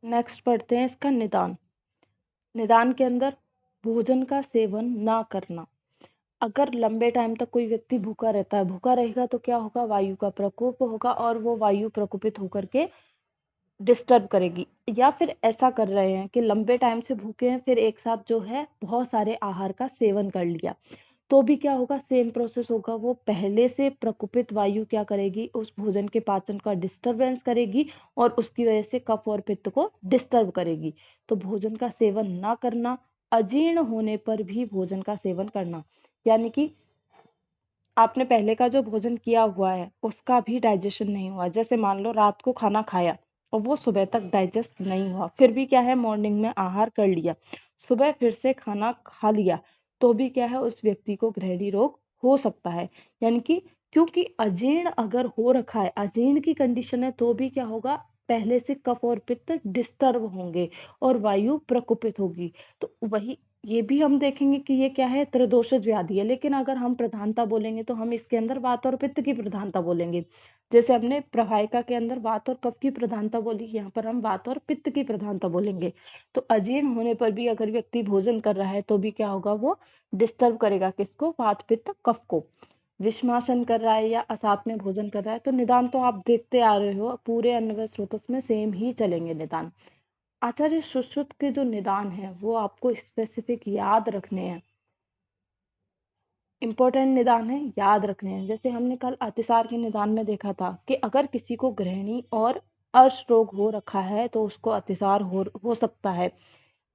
Next पढ़ते हैं इसका निदान। निदान के अंदर भोजन का सेवन ना करना। अगर लंबे टाइम तक कोई व्यक्ति भूखा रहता है, भूखा रहेगा तो क्या होगा, वायु का प्रकोप होगा और वो वायु प्रकोपित होकर के डिस्टर्ब करेगी। या फिर ऐसा कर रहे हैं कि लंबे टाइम से भूखे हैं, फिर एक साथ जो है बहुत सारे आहार का सेवन कर लिया, तो भी क्या होगा, सेम प्रोसेस होगा। वो पहले से प्रकोपित वायु क्या करेगी, उस भोजन के पाचन का डिस्टरबेंस करेगी और उसकी वजह से कफ और पित्त को डिस्टर्ब करेगी। तो भोजन का सेवन ना करना, अजीर्ण होने पर भी भोजन का सेवन करना, यानी कि आपने पहले का जो भोजन किया हुआ है उसका भी डाइजेशन नहीं हुआ। जैसे मान लो रात को खाना खाया और वो सुबह तक डाइजेस्ट नहीं हुआ, फिर भी क्या है, मॉर्निंग में आहार कर लिया, सुबह फिर से खाना खा लिया, तो भी क्या है, उस व्यक्ति को गृहिणी रोग हो सकता है। यानी कि क्योंकि अजीर्ण अगर हो रखा है, अजीर्ण की कंडीशन है, तो भी क्या होगा, पहले से कफ और पित्त डिस्टर्ब होंगे और वायु प्रकोपित होगी। तो वही ये भी हम देखेंगे कि ये क्या है, त्रिदोषज व्याधि है। लेकिन अगर हम प्रधानता बोलेंगे तो हम इसके अंदर वात और पित्त की प्रधानता बोलेंगे। जैसे हमने प्रवाहिका के अंदर वात और कफ की प्रधानता बोली, यहाँ पर हम वात और पित्त की प्रधानता बोलेंगे। तो अजीर्ण होने पर भी अगर व्यक्ति भोजन कर रहा है तो भी क्या होगा, वो डिस्टर्ब करेगा किसको, वात पित्त कफ को। विषमासन कर रहा है या असात में भोजन कर रहा है, तो निदान तो आप देखते आ रहे हो, पूरे अन्नवय स्रोतस में सेम ही चलेंगे निदान। आचार्य सुश्रुत के जो निदान है वो आपको स्पेसिफिक याद रखने हैं, इंपॉर्टेंट निदान है, याद रखने हैं। जैसे हमने कल अतिसार के निदान में देखा था कि अगर किसी को गृहिणी और अर्श रोग हो रखा है तो उसको अतिसार हो सकता है।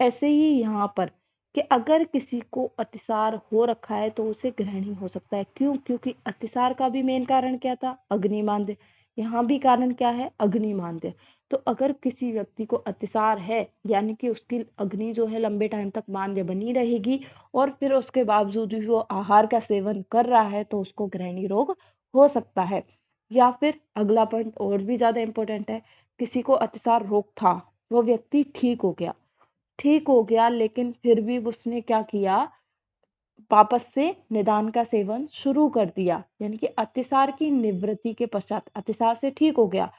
ऐसे ही यहाँ पर कि अगर किसी को अतिसार हो रखा है तो उसे गृहिणी हो सकता है। क्यों? क्योंकि अतिसार का भी मेन कारण क्या था, अग्निमांद्य। यहाँ भी कारण क्या है, अग्निमांद्य। तो अगर किसी व्यक्ति को अतिसार है, यानी कि उसकी अग्नि जो है लंबे टाइम तक मांद्य बनी रहेगी और फिर उसके बावजूद भी वो आहार का सेवन कर रहा है, तो उसको गृहिणी रोग हो सकता है। या फिर अगला पॉइंट और भी ज्यादा इंपॉर्टेंट है, किसी को अतिसार रोग था, वो व्यक्ति ठीक हो गया लेकिन फिर भी उसने क्या किया, वापस से निदान का सेवन शुरू कर दिया। यानी कि अतिसार की निवृत्ति के पश्चात, अतिसार से ठीक हो गया,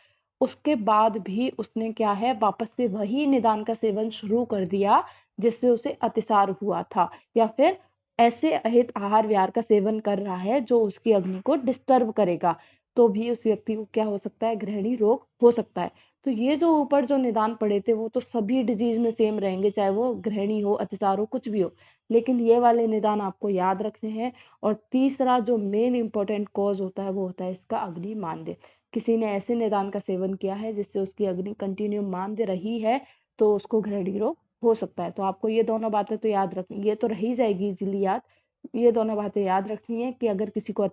उसके बाद भी उसने क्या है, वापस से वही निदान का सेवन शुरू कर दिया जिससे उसे अतिसार हुआ था। या फिर ऐसे अहित आहार विहार का सेवन कर रहा है जो उसकी अग्नि को डिस्टर्ब करेगा, तो भी उस व्यक्ति को क्या हो सकता है, गृहिणी रोग हो सकता है। तो ये जो ऊपर जो निदान पड़े थे वो तो सभी डिजीज में सेम रहेंगे, चाहे वो गृहिणी हो, अतिसार हो, कुछ भी हो। लेकिन ये वाले निदान आपको याद रखने हैं। और तीसरा जो मेन इंपॉर्टेंट कॉज होता है वो होता है इसका अग्निमांद्य। किसी ने ऐसे निदान का सेवन किया है जिससे उसकी अग्नि कंटिन्यू मांद्य रही है, तो उसको गृहिणी रोग हो सकता है। तो आपको ये दोनों बातें तो याद रखनी, ये तो रही जाएगी इजीली याद। ये दोनों बातें याद रखनी है कि अगर किसी को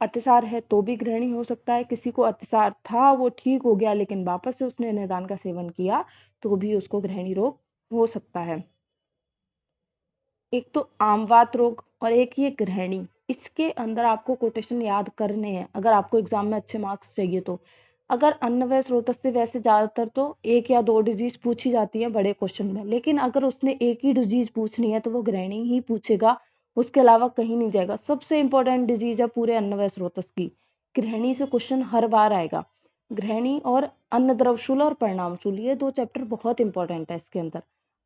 अतिसार है तो भी गृहिणी हो सकता है, किसी को अतिसार था वो ठीक हो गया लेकिन वापस से उसने निदान का सेवन किया तो भी उसको गृहिणी रोग हो सकता है। एक तो आमवात रोग और एक ये गृहिणी, इसके अंदर आपको कोटेशन याद करने हैं अगर आपको एग्जाम में अच्छे मार्क्स चाहिए तो। अगर अन्नवय स्रोत से वैसे ज्यादातर तो एक या दो डिजीज पूछी जाती है बड़े क्वेश्चन में, लेकिन अगर उसने एक ही डिजीज पूछनी है तो वो गृहिणी ही पूछेगा, उसके अलावा कहीं नहीं जाएगा। सबसे इंपॉर्टेंट डिजीज है पूरे अन्नवय स्रोत की, गृहिणी से क्वेश्चन हर बार आएगा। गृहिणी और अन्न द्रवशूल और परिणामशूल, ये दो चैप्टर बहुत इंपॉर्टेंट है इसके अंदर।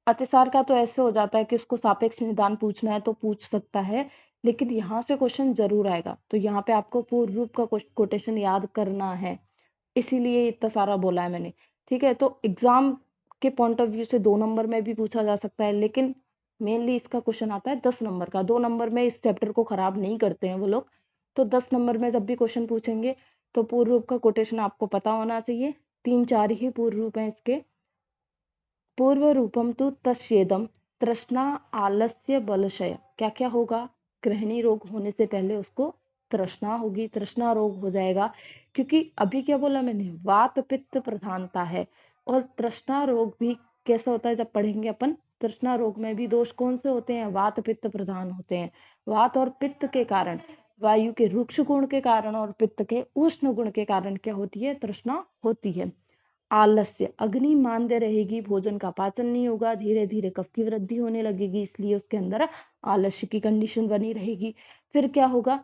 अतिसार का तो ऐसे हो जाता है कि उसको सापेक्ष निदान पूछना है तो पूछ सकता है, लेकिन यहाँ से क्वेश्चन जरूर आएगा। तो यहाँ पे आपको पूर्व रूप का कोटेशन याद करना है, इसीलिए इतना सारा बोला है मैंने। ठीक है, तो एग्जाम के पॉइंट ऑफ व्यू से 2 नंबर में भी पूछा जा सकता है, लेकिन मेनली इसका क्वेश्चन आता है 10 नंबर का। 2 नंबर में इस चैप्टर को खराब नहीं करते हैं वो लोग। तो 10 नंबर में जब भी क्वेश्चन पूछेंगे तो पूर्व रूप का कोटेशन आपको पता होना चाहिए। 3-4 ही पूर्व रूप हैं इसके। पूर्व रूपम तु तस्येदम तृष्णा आलस्य बलशय। क्या क्या होगा, गृहिणी रोग होने से पहले उसको तृष्णा होगी, तृष्णा रोग हो जाएगा। क्योंकि अभी क्या बोला मैंने, वात पित्त प्रधानता है। और तृष्णा रोग भी कैसा होता है जब पढ़ेंगे अपन, तृष्णा रोग में भी दोष कौन से होते हैं, वात पित्त प्रधान होते हैं। वात और पित्त के कारण, वायु के रुक्ष गुण के कारण और पित्त के उष्ण गुण के कारण क्या होती है, तृष्णा होती है। आलस्य, अग्नि मांद्य रहेगी, भोजन का पाचन नहीं होगा, धीरे धीरे कफ की वृद्धि होने लगेगी, इसलिए उसके अंदर आलस्य की कंडीशन बनी रहेगी। फिर क्या होगा,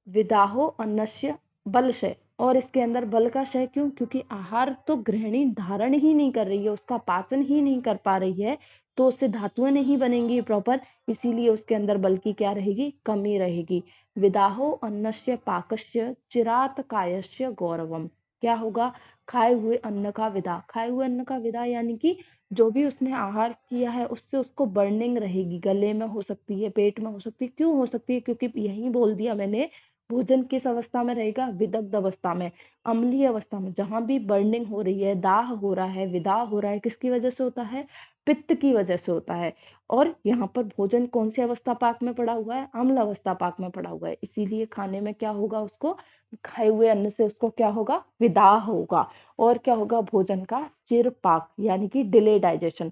विदाहो अन्नस्य बलशय, और इसके अंदर बल का क्षय क्यों? क्योंकि आहार तो गृहिणी धारण ही नहीं कर रही है, उसका पाचन ही नहीं कर पा रही है, तो उससे धातुएं नहीं बनेंगी प्रॉपर, इसीलिए उसके अंदर बल की क्या रहेगी? कमी रहेगी। विदाहो अन्नस्य पाकस्य चिरात कायस्य गौरवम। क्या होगा? खाए हुए अन्न का विदा। खाए हुए अन्न का विदा यानी कि जो भी उसने आहार किया है उससे उसको बर्निंग रहेगी, गले में हो सकती है, पेट में हो सकती है। क्यों हो सकती है? क्योंकि यही बोल दिया मैंने, भोजन किस अवस्था में रहेगा? विदग्ध अवस्था में, अम्लीय अवस्था में। जहां भी बर्निंग हो रही है, दाह हो रहा है, विदाह हो रहा है, किसकी वजह से होता है? पित्त की वजह से होता है। और यहाँ पर भोजन कौन सी अवस्था पाक में पड़ा हुआ है? अम्ल अवस्था पाक में पड़ा हुआ है, इसीलिए खाने में क्या होगा? उसको खाए हुए अन्न से उसको क्या होगा? विदाह होगा। और क्या होगा? भोजन का चिर पाक यानी कि डिले डाइजेशन।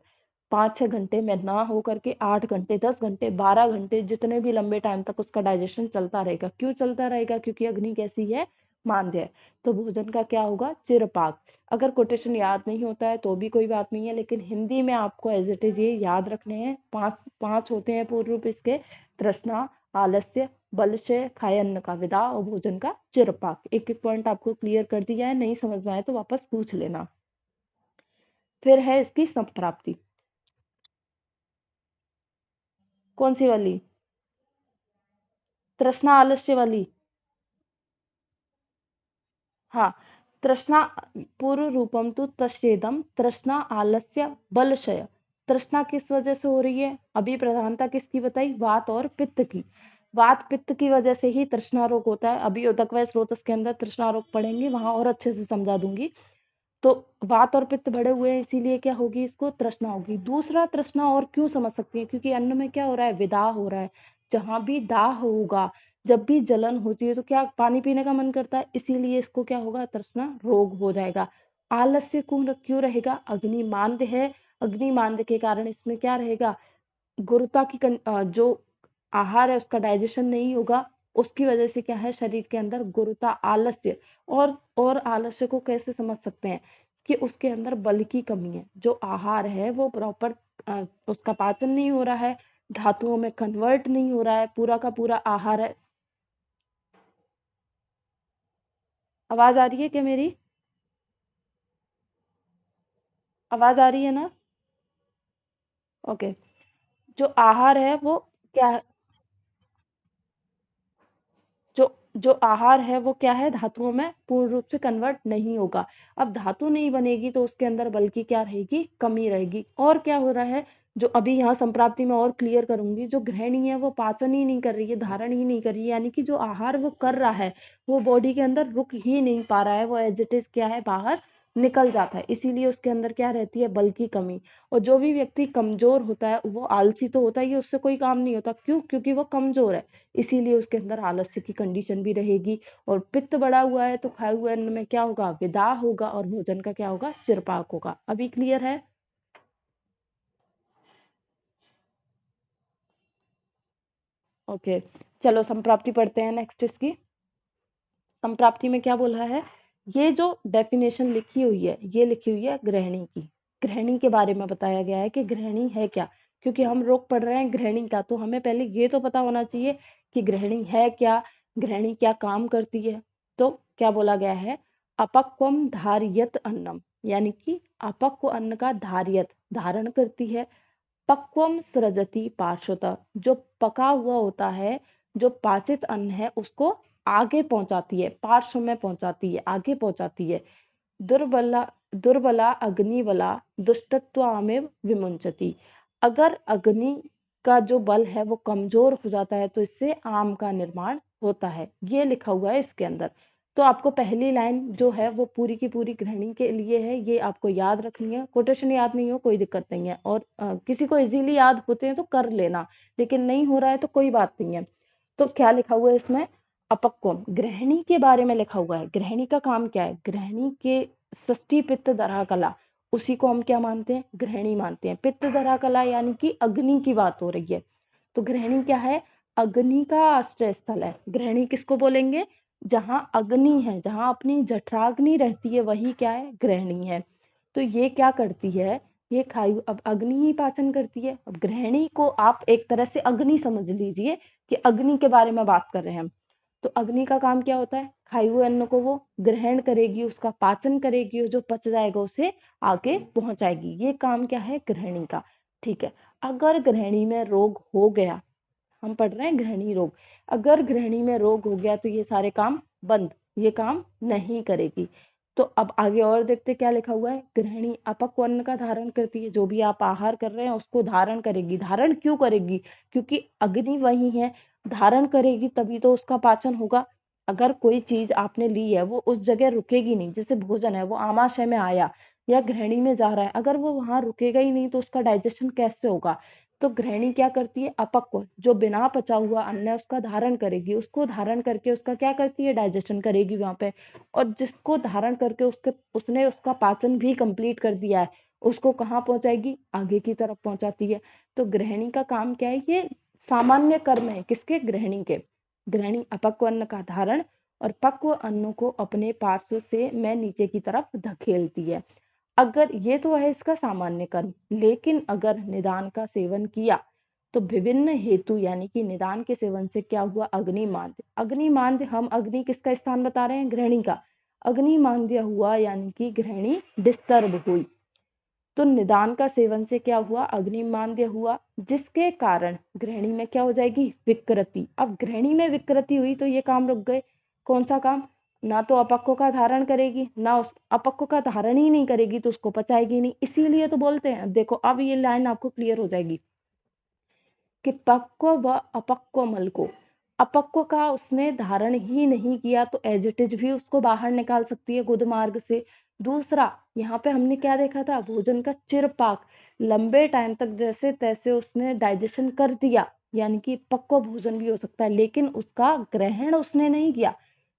5-6 घंटे में ना हो करके 8 घंटे, 10 घंटे, 12 घंटे, जितने भी लंबे टाइम तक उसका डाइजेशन चलता रहेगा। क्यों चलता रहेगा? क्योंकि अग्नि कैसी है? मांद्य है। तो भोजन का क्या होगा? चिरपाक। अगर कोटेशन याद नहीं होता है तो भी कोई बात नहीं है, लेकिन हिंदी में आपको एज इट इज ये याद रखने हैं। पांच होते हैं पूर्व रूप इसके: तृष्णा, आलस्य, बलशय, खाए अन्न का विदा और भोजन का चिरपाक। एक एक पॉइंट आपको क्लियर कर दिया है, नहीं समझ में आए तो वापस पूछ लेना। फिर है इसकी संप्राप्ति। कौन सी वाली? तृष्णा आलस्य वाली? हाँ। तृष्णा पूर्व रूपम तो तस्येदम तृष्णा आलस्य बलशय। तृष्णा किस वजह से हो रही है? अभी प्रधानता किसकी बताई? वात और पित्त की। वात पित्त की वजह से ही तृष्णा रोग होता है। अभी उदकवय स्रोतस के अंदर तृष्णा रोग पढ़ेंगे, वहां और अच्छे से समझा दूंगी। तो वात और पित्त बढ़े हुए हैं, इसीलिए क्या होगी? इसको तृष्णा होगी। दूसरा, तृष्णा और क्यों समझ सकती है? क्योंकि अन्न में क्या हो रहा है? विदाह हो रहा है। जहां भी दाह होगा, जब भी जलन होती है तो क्या पानी पीने का मन करता है, इसीलिए इसको क्या होगा? तृष्णा रोग हो जाएगा। आलस्य क्यों रहेगा? अग्निमांद्य है। अग्निमांद्य के कारण इसमें क्या रहेगा? गुरुता की जो आहार है उसका डाइजेशन नहीं होगा, उसकी वजह से क्या है? शरीर के अंदर गुरुता, आलस्य। और आलस्य को कैसे समझ सकते हैं? कि उसके अंदर बल की कमी है। जो आहार है वो प्रॉपर उसका पाचन नहीं हो रहा है, धातुओं में कन्वर्ट नहीं हो रहा है, पूरा का पूरा आहार है। आवाज आ रही है क्या मेरी? आवाज आ रही है ना? ओके। जो आहार है वो क्या है? जो जो आहार है वो क्या है? धातुओं में पूर्ण रूप से कन्वर्ट नहीं होगा। अब धातु नहीं बनेगी तो उसके अंदर बल की क्या रहेगी? कमी रहेगी। और क्या हो रहा है? जो अभी यहाँ संप्राप्ति में और क्लियर करूंगी, जो गृहिणी है वो पाचन ही नहीं कर रही है, धारण ही नहीं कर रही है, यानी कि जो आहार वो कर रहा है वो बॉडी के अंदर रुक ही नहीं पा रहा है, वो एज इट इज क्या है? बाहर निकल जाता है। इसीलिए उसके अंदर क्या रहती है? बल की कमी। और जो भी व्यक्ति कमजोर होता है वो आलसी तो होता ही है, उससे कोई काम नहीं होता। क्यों? क्योंकि वो कमजोर है, इसीलिए उसके अंदर आलस्य की कंडीशन भी रहेगी। और पित्त बढ़ा हुआ है तो खाए हुए अन्न में क्या होगा? विदाह होगा और भोजन का क्या होगा? चिरपाक होगा। अभी क्लियर है? ओके। चलो संप्राप्ति पढ़ते हैं नेक्स्ट इसकी। संप्राप्ति में क्या बोल रहा है? ये जो डेफिनेशन लिखी हुई है ये लिखी हुई है गृहिणी की। गृहिणी के बारे में बताया गया है कि गृहिणी है क्या। क्योंकि हम रोग पढ़ रहे हैं गृहिणी का, तो हमें पहले ये तो पता होना चाहिए कि गृहिणी है क्या, गृहिणी क्या काम करती है। तो क्या बोला गया है? अपक्वम धारियत अन्नम, यानी कि अपक्व अन्न का धारियत धारण करती है। पक्वम सृजति पार्श्वतः, जो पका हुआ होता है, जो पाचित अन्न है उसको आगे पहुंचाती है, पार्श्व में पहुंचाती है, आगे पहुंचाती है। दुर्बला दुर्बला अग्निबला दुष्टत्वामेव विमुंचति। अगर अग्नि का जो बल है वो कमजोर हो जाता है तो इससे आम का निर्माण होता है, ये लिखा हुआ है इसके अंदर। तो आपको पहली लाइन जो है वो पूरी की पूरी गृहिणी के लिए है, ये आपको याद रखनी है। कोटेशन याद नहीं हो कोई दिक्कत नहीं है, और किसी को इजीली याद होते हैं तो कर लेना, लेकिन नहीं हो रहा है तो कोई बात नहीं है। तो क्या लिखा हुआ है इसमें? अपक्वम, गृहिणी के बारे में लिखा हुआ है। गृहिणी का काम क्या है? गृहिणी के षष्ठी पित्त दरा कला, उसी को हम क्या मानते हैं? गृहिणी मानते हैं। पित्त दरा कला यानी कि अग्नि की बात हो रही है। तो गृहिणी क्या है? अग्नि का आश्रय स्थल है। गृहिणी किसको बोलेंगे? जहां अग्नि है, जहां अपनी जठराग्नि रहती है, वही क्या है? गृहिणी है। तो ये क्या करती है? ये खाई अब अग्नि ही पाचन करती है। अब गृहिणी को आप एक तरह से अग्नि समझ लीजिए कि अग्नि के बारे में बात कर रहे हैं हम। तो अग्नि का काम क्या होता है, खाए हुए अन्न को वो ग्रहण करेगी, उसका पाचन करेगी और जो पच जाएगा उसे आगे पहुंचाएगी। ये काम क्या है, गृहिणी का। ठीक है, अगर गृहिणी में रोग हो गया, हम पढ़ रहे हैं गृहिणी रोग, अगर गृहिणी में रोग हो गया तो ये सारे काम बंद, ये काम नहीं करेगी। तो अब आगे और देखते क्या लिखा हुआ है, गृहिणी अपक्व अन्न का धारण करती है, जो भी आप आहार कर रहे हैं उसको धारण करेगी। धारण क्यों करेगी, क्योंकि अग्नि वही है, धारण करेगी तभी तो उसका पाचन होगा। अगर कोई चीज आपने ली है वो उस जगह रुकेगी नहीं, जैसे भोजन है वो आमाशय में आया या गृहिणी में जा रहा है, अगर वो वहां रुकेगा ही नहीं तो उसका डाइजेशन कैसे होगा। तो गृहिणी क्या करती है, अपक्व जो बिना पचा हुआ अन्न है उसका धारण करेगी, उसको धारण करके उसका क्या करती है, डाइजेशन करेगी वहां पे। और जिसको धारण करके उसने उसका पाचन भी कंप्लीट कर दिया है, उसको कहाँ पहुंचाएगी, आगे की तरफ पहुंचाती है। तो गृहिणी का काम क्या है, ये सामान्य कर्म है, किसके, गृहिणी के। गृहिणी अपक्व अन्न का धारण और पक्व अन्न को अपने पार्श्व से में नीचे की तरफ धकेलती है। अगर ये तो है इसका सामान्य कर्म, लेकिन अगर निदान का सेवन किया तो विभिन्न हेतु यानी कि निदान के सेवन से क्या हुआ, अग्निमांद्य। अग्निमांद्य, हम अग्नि किसका स्थान बता रहे हैं, गृहिणी का। अग्निमांद्य हुआ यानी कि गृहिणी डिस्टर्ब हुई। तो निदान का सेवन से क्या हुआ, अग्निमांद्य हुआ, जिसके कारण गृहिणी में क्या हो जाएगी, विकृति। अब गृहिणी में विकृति हुई तो ये काम रुक गए। कौन सा काम, ना तो अपक्व का धारण करेगी, ना उस अपक्व का धारण ही नहीं करेगी तो उसको पचाएगी नहीं। इसीलिए तो बोलते हैं, देखो अब ये लाइन आपको क्लियर हो जाएगी कि पक्व व अपक्व मल को, अपक्व का उसने धारण ही नहीं किया तो एज इट इज भी उसको बाहर निकाल सकती है गुद मार्ग से। दूसरा, यहाँ पे हमने क्या देखा था, भोजन का चिरपाक, लंबे टाइम तक जैसे तैसे उसने डाइजेशन कर दिया, यानी कि पक्व भोजन भी हो सकता है, लेकिन उसका ग्रहण उसने नहीं किया।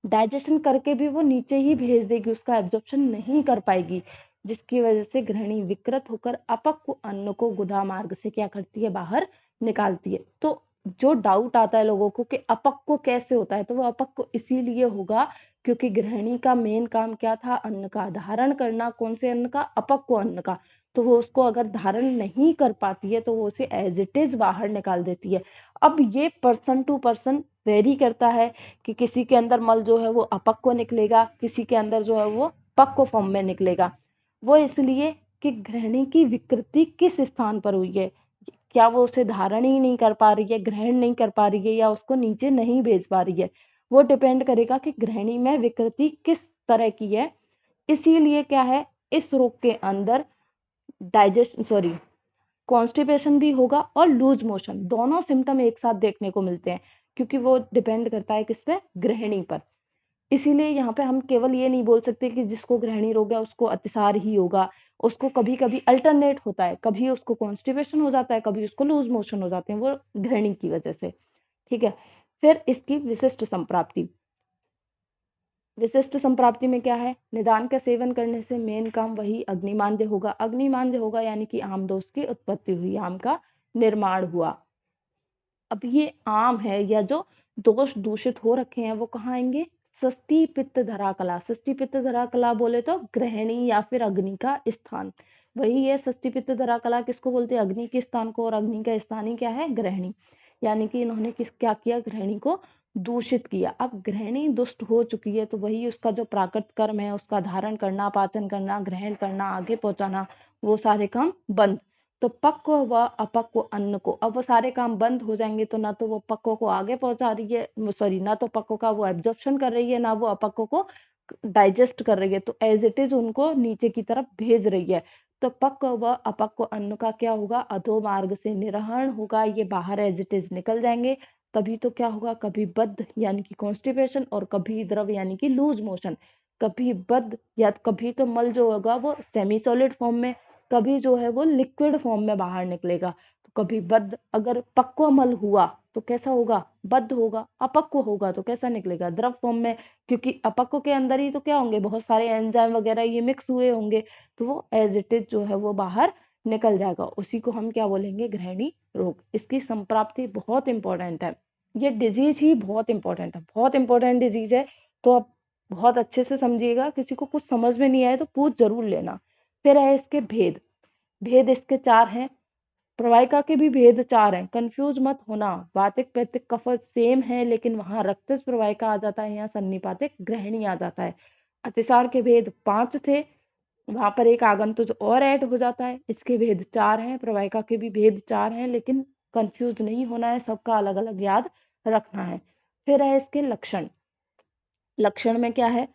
डाइजेशन करके भी वो नीचे ही भेज देगी, उसका एब्जॉर्प्शन नहीं कर पाएगी, जिसकी वजह से गृहिणी विकृत होकर अपक्व अन्न को गुदा मार्ग से क्या करती है, बाहर निकालती है। तो जो डाउट आता है लोगों को कि अपक्व कैसे होता है, तो वो अपक्व इसीलिए होगा क्योंकि गृहिणी का मेन काम क्या था, अन्न का धारण करना। कौन से अन्न का, अपक्व अन्न का। तो वो उसको अगर धारण नहीं कर पाती है तो वो उसे एज इट इज बाहर निकाल देती है। अब ये पर्सन टू पर्सन वेरी करता है कि किसी के अंदर मल जो है वो अपक्व निकलेगा, किसी के अंदर जो है वो पक्व फॉर्म में निकलेगा। वो इसलिए कि गृहिणी की विकृति किस स्थान पर हुई है, क्या वो उसे धारण ही नहीं कर पा रही है, ग्रहण नहीं कर पा रही है, या उसको नीचे नहीं भेज पा रही है, वो डिपेंड करेगा कि गृहिणी में विकृति किस तरह की है। इसीलिए क्या है, इस रोग के अंदर डाइजेशन सॉरी कॉन्स्टिपेशन भी होगा और लूज मोशन, दोनों सिम्टम एक साथ देखने को मिलते हैं, क्योंकि वो डिपेंड करता है किस पे, गृहिणी पर। इसीलिए यहाँ पे हम केवल ये नहीं बोल सकते कि जिसको गृहिणी रोग है उसको अतिसार ही होगा। उसको कभी कभी अल्टरनेट होता है, कभी उसको कॉन्स्टिपेशन हो जाता है, कभी उसको लूज मोशन हो जाते हैं, वो गृहिणी की वजह से। ठीक है, फिर इसकी विशिष्ट संप्राप्ति। विशिष्ट संप्राप्ति में क्या है, निदान का सेवन करने से मेन काम वही अग्निमांद्य होगा। अग्निमांद्य होगा यानी कि आम दोष की उत्पत्ति हुई, आम का निर्माण हुआ। अब ये आम है या जो दोष दूषित हो रखे हैं वो कहाँ आएंगे, षष्ठी पित्त धरा कला। षष्ठी पित्त धरा कला बोले तो गृहिणी या फिर अग्नि का स्थान वही है। षष्ठी पित्त धरा कला किसको बोलते हैं, अग्नि के स्थान को, और अग्नि का स्थान ही क्या है, गृहिणी। यानी कि इन्होंने क्या किया, गृहिणी को दूषित किया। अब गृहिणी दुष्ट हो चुकी है तो वही उसका जो प्राकृत कर्म है, उसका धारण करना, पाचन करना, ग्रहण करना, आगे पहुंचाना, वो सारे काम बंद। तो पक्व व अपक्व अन्न को, अब वो सारे काम बंद हो जाएंगे तो ना तो वो पक्व को आगे पहुंचा रही है, सॉरी, ना तो पक्व का वो एब्जॉर्प्शन कर रही है, ना वो अपक्व को डाइजेस्ट कर रही है, तो एज इट इज उनको नीचे की तरफ भेज रही है। तो पक्व व अपक्व अन्न का क्या होगा, अधो मार्ग से निरहरण होगा, ये बाहर एज इट इज निकल जाएंगे। तभी तो क्या होगा, कभी बद्ध यानी कि कॉन्स्टिपेशन और कभी द्रव यानी कि लूज मोशन। कभी बद्ध या कभी तो मल जो होगा वो सेमी सॉलिड फॉर्म में, कभी जो है वो लिक्विड फॉर्म में बाहर निकलेगा। तो कभी बद्ध, अगर पक्व मल हुआ तो कैसा होगा, बद्ध होगा। अपक्व होगा तो कैसा निकलेगा, द्रव फॉर्म में, क्योंकि अपक्व के अंदर ही तो क्या होंगे, बहुत सारे एंजाइम वगैरह ये मिक्स हुए होंगे, तो वो एज इट इज जो है वो बाहर निकल जाएगा। उसी को हम क्या बोलेंगे, गृहिणी रोग। इसकी संप्राप्ति बहुत इंपॉर्टेंट है, ये डिजीज ही बहुत इंपॉर्टेंट है, बहुत इंपॉर्टेंट डिजीज है। तो आप बहुत अच्छे से समझिएगा, किसी को कुछ समझ में नहीं आए तो पूछ जरूर लेना। फिर है इसके भेद। भेद इसके चार हैं। प्रवाहिका के भी भेद 4 हैं, कंफ्यूज मत होना। वातिक पित्तिक कफ सेम है, लेकिन वहां रक्तज प्रवाहिका आ जाता है, यहाँ सन्निपातिक ग्रहणी आ जाता है। अतिसार के भेद 5 थे, वहां पर एक आगंतुज और ऐड हो जाता है। इसके भेद 4 हैं, प्रवाहिका के भी भेद 4 हैं, लेकिन कंफ्यूज नहीं होना है, सबका अलग अलग याद रखना है। फिर है इसके लक्षण। लक्षण में क्या है,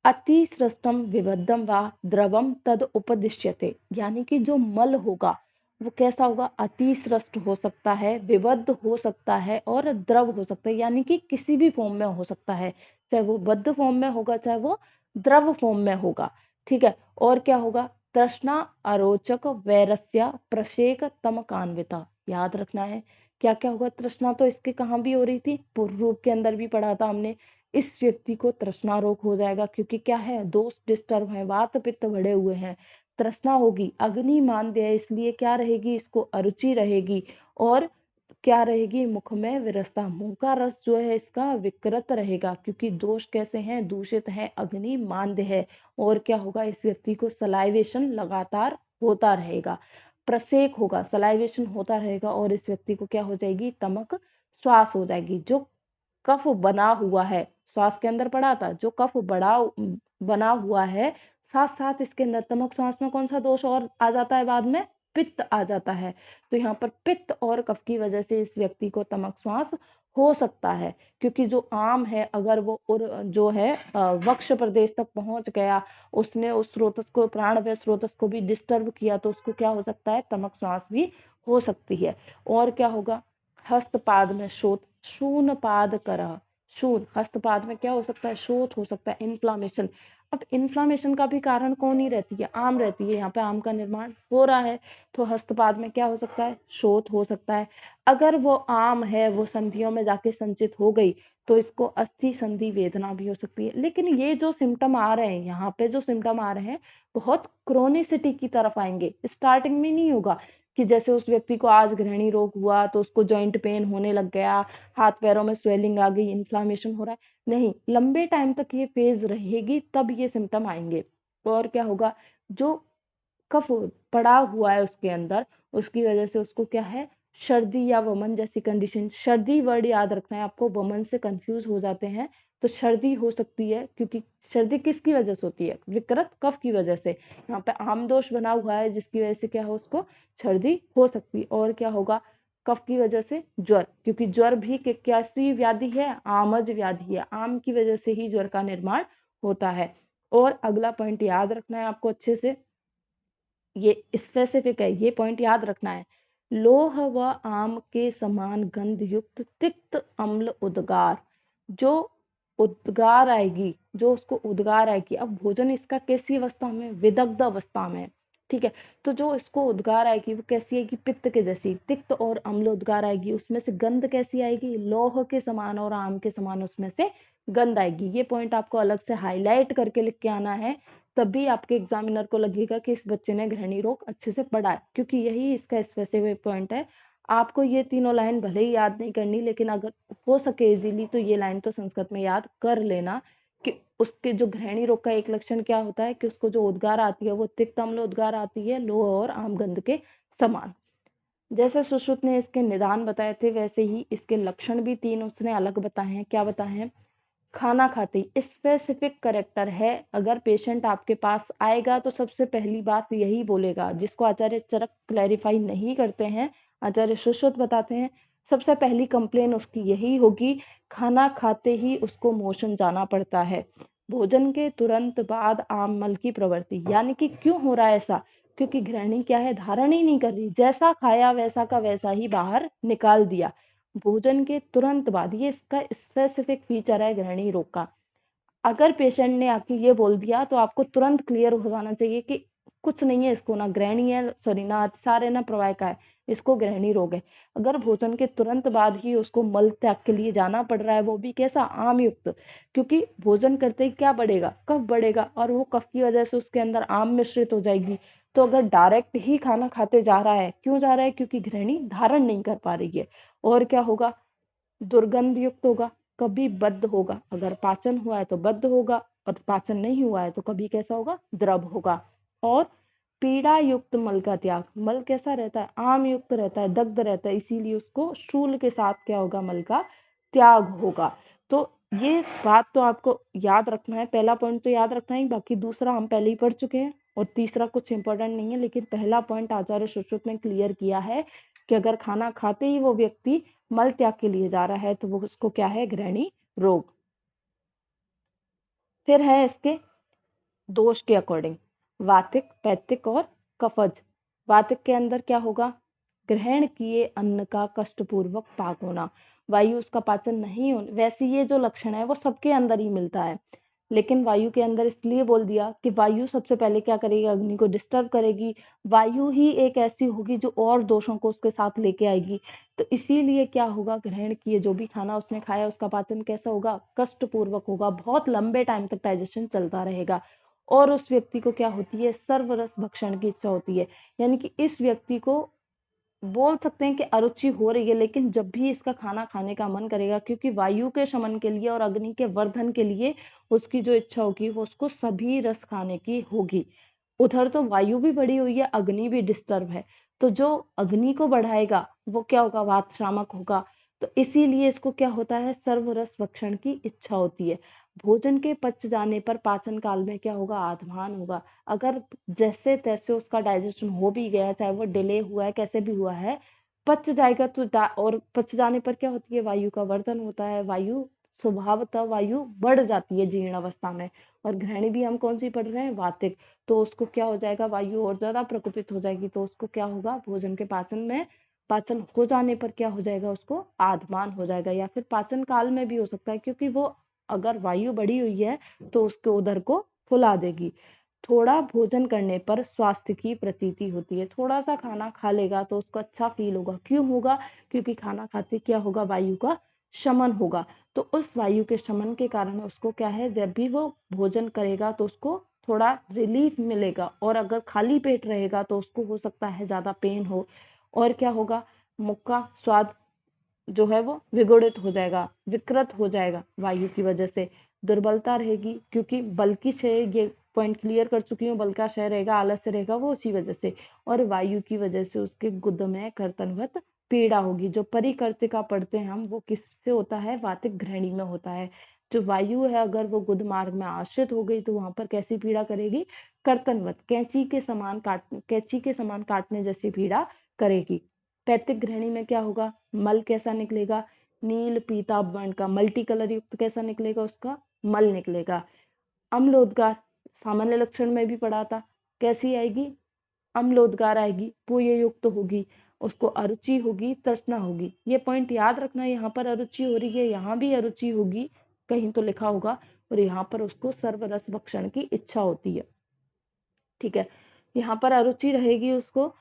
अतिसृष्टम विबद्धम व द्रवम तद उपदिश्यते, यानी कि जो मल होगा वो कैसा होगा, अतिसृष्ट हो सकता है, विबद्ध हो सकता है और द्रव हो सकता है, यानी कि किसी भी फॉर्म में हो सकता है, चाहे वो बद्ध फॉर्म में होगा चाहे वो द्रव फॉर्म में होगा। ठीक है, और क्या होगा, तृष्णा अरोचक वैरस्य प्रशेक तमकान्विता, याद रखना है। क्या क्या होगा, तृष्णा तो इसके कहाँ भी हो रही थी, पूर्व रूप के अंदर भी पढ़ा था हमने। इस व्यक्ति को तृष्णा रोग हो जाएगा, क्योंकि क्या है, दोष डिस्टर्ब है, वात पित्त बढ़े हुए हैं, तृष्णा होगी। अग्नि मांद्य है, इसलिए क्या रहेगी, इसको अरुचि रहेगी। और क्या रहेगी, मुख में विरसता, मुंह का रस जो है इसका विकृत रहेगा, क्योंकि दोष कैसे हैं, दूषित है, अग्नि मांद्य है। और क्या होगा, इस व्यक्ति को सलाइवेशन लगातार होता रहेगा, प्रसेक होगा, सलाइवेशन होता रहेगा, और इस व्यक्ति को क्या हो जाएगी, तमक श्वास हो जाएगी। जो कफ बना हुआ है, श्वास के अंदर पड़ा था, जो कफ बना हुआ है, साथ साथ इसके अंदर तमक श्वास में कौन सा दोष और आ जाता है, बाद में पित्त आ जाता है। तो यहाँ पर पित्त और कफ की वजह से इस व्यक्ति को तमक श्वास हो सकता है, क्योंकि जो आम है अगर वो जो है वक्ष प्रदेश तक पहुंच गया, उसने उस स्रोतस को, प्राणवायु स्रोतस को भी डिस्टर्ब किया, तो उसको क्या हो सकता है, तमक श्वास भी हो सकती है। और क्या होगा, हस्तपाद में शोथ, शून पाद करह, शूल, हस्तपाद में क्या हो सकता है, शोथ हो सकता है, इन्फ्लामेशन। अब इन्फ्लामेशन का भी कारण कौन ही रहती है, आम रहती है, यहाँ पे आम का निर्माण हो रहा है, तो हस्तपाद में क्या हो सकता है, शोथ हो सकता है। अगर वो आम है वो संधियों में जाके संचित हो गई, तो इसको अस्थि संधि वेदना भी हो सकती है। लेकिन ये जो सिम्टम आ रहे हैं, यहाँ पे जो सिम्टम आ रहे हैं, बहुत क्रोनिसिटी की तरफ आएंगे, स्टार्टिंग में नहीं होगा कि जैसे उस व्यक्ति को आज ग्रहणी रोग हुआ तो उसको जॉइंट पेन होने लग गया, हाथ पैरों में स्वेलिंग आ गई, इन्फ्लामेशन हो रहा है, नहीं, लंबे टाइम तक ये फेज रहेगी, तब ये सिम्टम आएंगे। और क्या होगा, जो कफ पड़ा हुआ है उसके अंदर, उसकी वजह से उसको क्या है, सर्दी या वमन जैसी कंडीशन, सर्दी वर्ड याद रखना है आपको, वमन से कंफ्यूज हो जाते हैं, तो सर्दी हो सकती है, क्योंकि सर्दी किसकी वजह से होती है, विकृत कफ की वजह से। यहाँ पे आम दोष बना हुआ है, जिसकी वजह से क्या हो, उसको सर्दी हो सकती है। और क्या होगा, कफ की वजह से ज्वर, क्योंकि ज्वर भी कैसी व्याधि है, आमज व्याधि है, आम की वजह से ही ज्वर का निर्माण होता है। और अगला पॉइंट याद रखना है आपको अच्छे से, ये स्पेसिफिक है, ये पॉइंट याद रखना है। लोह व आम के समान गंध युक्त तिक्त अम्ल उद्गार, जो उद्गार आएगी, जो उसको उद्गार आएगी, अब भोजन इसका कैसी अवस्था में, विदग्ध अवस्था में, ठीक है, तो जो इसको उद्गार आएगी वो कैसी आएगी, पित्त के जैसी, तिक्त और अम्ल उद्गार आएगी, उसमें से गंध कैसी आएगी, लौह के समान और आम के समान उसमें से गंध आएगी। ये पॉइंट आपको अलग से हाईलाइट करके लिख के आना है, तभी आपके एग्जामिनर को लगेगा कि इस बच्चे ने ग्रहणी रोग अच्छे से पढ़ा है, क्योंकि यही इसका स्पेसिफिक पॉइंट है। आपको ये तीनों लाइन भले ही याद नहीं करनी, लेकिन अगर हो सके इजीली तो ये लाइन तो संस्कृत में याद कर लेना, कि उसके जो ग्रहणी रोग का एक लक्षण क्या होता है, कि उसको जो उद्गार आती है वो तिक्त अम्ल उद्गार आती है, लोह और आमगंध के समान। जैसे सुश्रुत ने इसके निदान बताए थे, वैसे ही इसके लक्षण भी 3 उसने अलग बताए हैं। क्या बताए हैं, खाना खाते ही स्पेसिफिक करेक्टर है, अगर पेशेंट आपके पास आएगा तो सबसे पहली बात यही बोलेगा, जिसको आचार्य चरक क्लैरिफाई नहीं करते हैं, आचार्य सुश्रुत बताते हैं, सबसे पहली कंप्लेन उसकी यही होगी, खाना खाते ही उसको मोशन जाना पड़ता है, भोजन के तुरंत बाद आम मल की प्रवृत्ति, यानी कि क्यों हो रहा है ऐसा, क्योंकि गृहिणी क्या है, धारण ही नहीं कर रही, जैसा खाया वैसा का वैसा ही बाहर निकाल दिया, भोजन के तुरंत बाद, ये इसका स्पेसिफिक फीचर है ग्रहणी रोग का। अगर पेशेंट ने आके ये बोल दिया तो आपको तुरंत क्लियर हो जाना चाहिए कि कुछ नहीं है इसको, ना ग्रहणी है, सॉरी ना अतिसार है, ना प्रवाहिका है, इसको ग्रहणी रोग है। अगर भोजन के तुरंत बाद ही उसको मल त्याग के लिए जाना पड़ रहा है, वो भी कैसा, आम युक्त, क्योंकि भोजन करते ही क्या बढ़ेगा, कफ बढ़ेगा, और वो कफ की वजह से उसके अंदर आम मिश्रित हो जाएगी। तो अगर डायरेक्ट ही खाना खाते जा रहा है, क्यों जा रहा है, क्योंकि ग्रहणी धारण नहीं कर पा रही है। और क्या होगा, दुर्गंध युक्त होगा, कभी बद्ध होगा, अगर पाचन हुआ है तो बद्ध होगा, और पाचन नहीं हुआ है तो कभी कैसा होगा, द्रव होगा। और पीड़ा युक्त मल का त्याग। मल कैसा रहता है? आम युक्त रहता है, दग्ध रहता है, इसीलिए उसको शूल के साथ क्या होगा? मल का त्याग होगा। तो ये बात तो आपको याद रखना है, पहला पॉइंट तो याद रखना है, बाकी दूसरा हम पहले ही पढ़ चुके हैं और तीसरा कुछ इंपॉर्टेंट नहीं है, लेकिन पहला पॉइंट आचार्य सुश्रुत ने क्लियर किया है कि अगर खाना खाते ही वो व्यक्ति मल त्याग के लिए जा रहा है तो वो उसको क्या है? ग्रहणी रोग। फिर है इसके दोष के अकॉर्डिंग वातिक, पैतिक और कफज। वातिक के अंदर क्या होगा? ग्रहण किए अन्न का कष्टपूर्वक पाक होना, वायु उसका पाचन नहीं हो। वैसे ये जो लक्षण है वो सबके अंदर ही मिलता है, लेकिन वायु के अंदर इसलिए बोल दिया कि वायु सबसे पहले क्या करेगी? अग्नि को डिस्टर्ब करेगी। वायु ही एक ऐसी होगी जो और दोषों को उसके साथ लेके आएगी। तो इसीलिए क्या होगा? ग्रहण किए जो भी खाना उसने खाया उसका पाचन कैसा होगा? कष्टपूर्वक होगा, बहुत लंबे टाइम तक डाइजेशन चलता रहेगा। और उस व्यक्ति को क्या होती है? सर्वरस भक्षण की इच्छा होती है, यानी कि इस व्यक्ति को बोल सकते हैं कि अरुचि हो रही है, लेकिन जब भी इसका खाना खाने का मन करेगा, क्योंकि वायु के शमन के लिए और अग्नि के वर्धन के लिए उसकी जो इच्छा होगी वो उसको सभी रस खाने की होगी। उधर तो वायु भी बढ़ी हुई है, अग्नि भी डिस्टर्ब है, तो जो अग्नि को बढ़ाएगा वो क्या होगा? वात शामक होगा। तो इसीलिए इसको क्या होता है? सर्वरस भक्षण की इच्छा होती है। भोजन के पच जाने पर पाचन काल में क्या होगा? आधमान होगा। अगर जैसे तैसे उसका डाइजेशन हो भी गया, चाहे वो डिले हुआ है, कैसे भी हुआ है, पच जाएगा तो और पच जाने पर क्या होती है? वायु का वर्धन होता है। वायु स्वभावतः वायु बढ़ जाती है जीर्ण अवस्था में। और ग्रहणी भी हम कौन सी पढ़ रहे हैं? वातिक। तो उसको क्या हो जाएगा? वायु और ज्यादा प्रकोपित हो जाएगी, तो उसको क्या होगा? भोजन के पाचन हो जाने पर क्या हो जाएगा? उसको आधमान हो जाएगा, या फिर पाचन काल में भी हो सकता है, क्योंकि वो अगर वायु बढ़ी हुई है तो उसके उदर को फुला देगी। थोड़ा भोजन करने पर स्वास्थ्य की प्रतीति होती है। थोड़ा सा खाना खा लेगा तो उसको अच्छा फील होगा। क्यों होगा? क्योंकि खाना खाते क्या होगा? वायु का शमन होगा। तो उस वायु के शमन के कारण उसको क्या है? जब भी वो भोजन करेगा तो उसको थोड़ा रिलीफ मिलेगा, और अगर खाली पेट रहेगा तो उसको हो सकता है ज्यादा पेन हो। और क्या होगा? मुख का स्वाद जो है वो विगुणित हो जाएगा, विकृत हो जाएगा वायु की वजह से। दुर्बलता रहेगी, क्योंकि बल की क्षय, ये पॉइंट क्लियर कर चुकी हूँ, बल का क्षय रहेगा, आलस्य रहेगा, वो उसी वजह से। और वायु की वजह से उसके गुद में कर्तनवत पीड़ा होगी। जो परिकर्तिका पढ़ते हैं हम, वो किससे होता है? वातिक ग्रहणी में होता है। जो वायु है अगर वो गुद मार्ग में आश्रित हो गई तो वहां पर कैसी पीड़ा करेगी? कर्तनवत, कैंची के समान काटने जैसी पीड़ा करेगी। पैतृक ग्रहणी में क्या होगा? मल कैसा निकलेगा? नील पीता वर्ण का, मल्टी कलर युक्त कैसा निकलेगा? उसका मल निकलेगा। अम्लोदगार सामान्य लक्षण में भी पढ़ा था, कैसी आएगी? अम्लोदगार आएगी, पूय युक्त होगी, उसको अरुचि होगी, तृष्णा होगी। ये पॉइंट याद रखना, यहाँ पर अरुचि हो रही है, यहाँ भी अरुचि होगी, कहीं तो लिखा होगा, और यहाँ पर उसको सर्वरस भक्षण की इच्छा होती है। ठीक है, यहाँ पर अरुचि रहेगी उसको,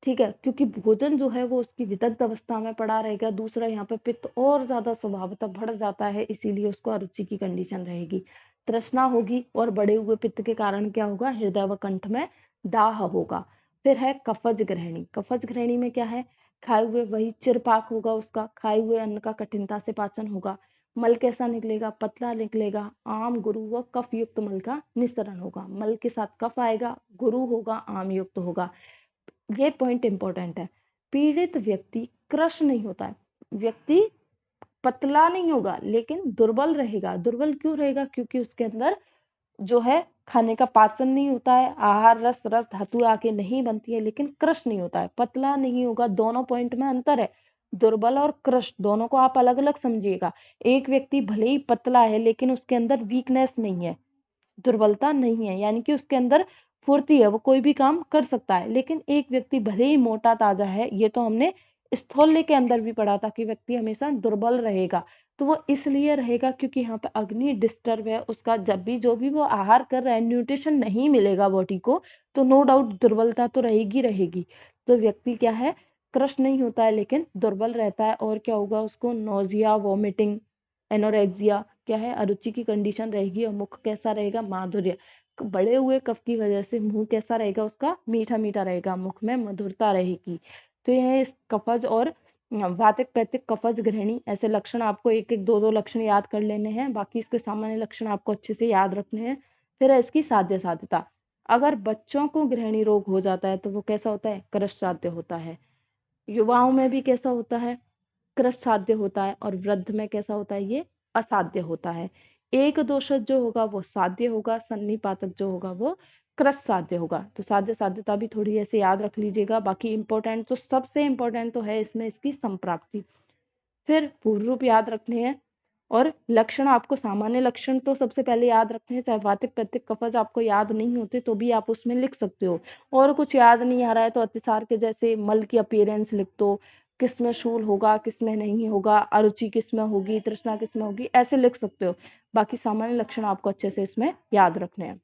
ठीक है, क्योंकि भोजन जो है वो उसकी विदग्ध अवस्था में पड़ा रहेगा। दूसरा यहाँ पे पित्त और ज्यादा स्वभावतः बढ़ जाता है, इसीलिए उसको अरुचि की कंडीशन रहेगी। तृष्णा होगी, और बढ़े हुए पित्त के कारण क्या होगा? हृदय व कंठ में दाह होगा। फिर है कफज ग्रहणी। कफज ग्रहणी में क्या है? खाए हुए वही चिरपाक होगा, उसका खाए हुए अन्न का कठिनता से पाचन होगा। मल कैसा निकलेगा? पतला निकलेगा। आम, गुरु व कफ युक्त मल का निस्सरण होगा। मल के साथ कफ आएगा, गुरु होगा, आम युक्त होगा। ये पॉइंट इंपॉर्टेंट है। पीड़ित व्यक्ति कृश नहीं होता है, व्यक्ति पतला नहीं होगा, लेकिन दुर्बल रहेगा। दुर्बल क्यों रहेगा? क्योंकि उसके अंदर जो है खाने का पाचन नहीं होता है, आहार रस रस धातु आके नहीं बनती है, लेकिन कृश नहीं होता है, पतला नहीं होगा। दोनों पॉइंट में अंतर है, दुर्बल और कृश दोनों को आप अलग अलग समझिएगा। एक व्यक्ति भले ही पतला है लेकिन उसके अंदर वीकनेस नहीं है, दुर्बलता नहीं है, यानी कि उसके अंदर फुर्ती है, वो कोई भी काम कर सकता है। लेकिन एक व्यक्ति भले ही मोटा ताजा है, ये तो हमने स्थौल्य के अंदर भी पढ़ा था कि व्यक्ति हमेशा दुर्बल रहेगा। तो वो इसलिए रहेगा क्योंकि यहाँ पे अग्नि डिस्टर्ब है, उसका जब भी जो भी वो आहार कर रहा है, न्यूट्रिशन नहीं मिलेगा बॉडी को, तो नो डाउट दुर्बलता तो रहेगी रहेगी। तो व्यक्ति क्या है? क्रश नहीं होता है लेकिन दुर्बल रहता है। और क्या होगा? उसको नोजिया, वॉमिटिंग, एनोरेक्सिया, क्या है? अरुचि की कंडीशन रहेगी। और मुख कैसा रहेगा? माधुर्य, बढ़े हुए कफ की वजह से मुंह कैसा रहेगा? उसका मीठा मीठा रहेगा, मुख में मधुरता रहेगी। तो यह इस कफज और वातिक पैतिक कफज ग्रहणी, ऐसे लक्षण आपको एक एक दो दो लक्षण याद कर लेने हैं, बाकी इसके सामान्य लक्षण आपको अच्छे से याद रखने हैं। फिर है इसकी साध्य साध्यता। अगर बच्चों को गृहिणी रोग हो जाता है तो वो कैसा होता है? कृष्ण होता है। युवाओं में भी कैसा होता है? कृष्ण होता है। और वृद्ध में कैसा होता है? ये असाध्य होता है। एक दोषज जो होगा वो साध्य होगा, सन्निपातक जो होगा वो कृष्ण होगा। तो साध्य साध्यता भी थोड़ी ऐसे याद रख लीजिएगा। बाकी इंपॉर्टेंट तो सबसे इंपॉर्टेंट तो है इसमें इसकी संप्राप्ति। फिर पूर्व रूप याद रखने हैं। और लक्षण आपको सामान्य लक्षण तो सबसे पहले याद रखने हैं। चाहे वातिक पित्तिक कफज आपको याद नहीं होते तो भी आप उसमें लिख सकते हो। और कुछ याद नहीं आ रहा है तो अतिसार के जैसे मल की अपीयरेंस लिख दो, किसमें शूल होगा किसमें नहीं होगा, अरुचि किसमें होगी, तृष्णा किसमें होगी, ऐसे लिख सकते हो। बाकी सामान्य लक्षण आपको अच्छे से इसमें याद रखने हैं।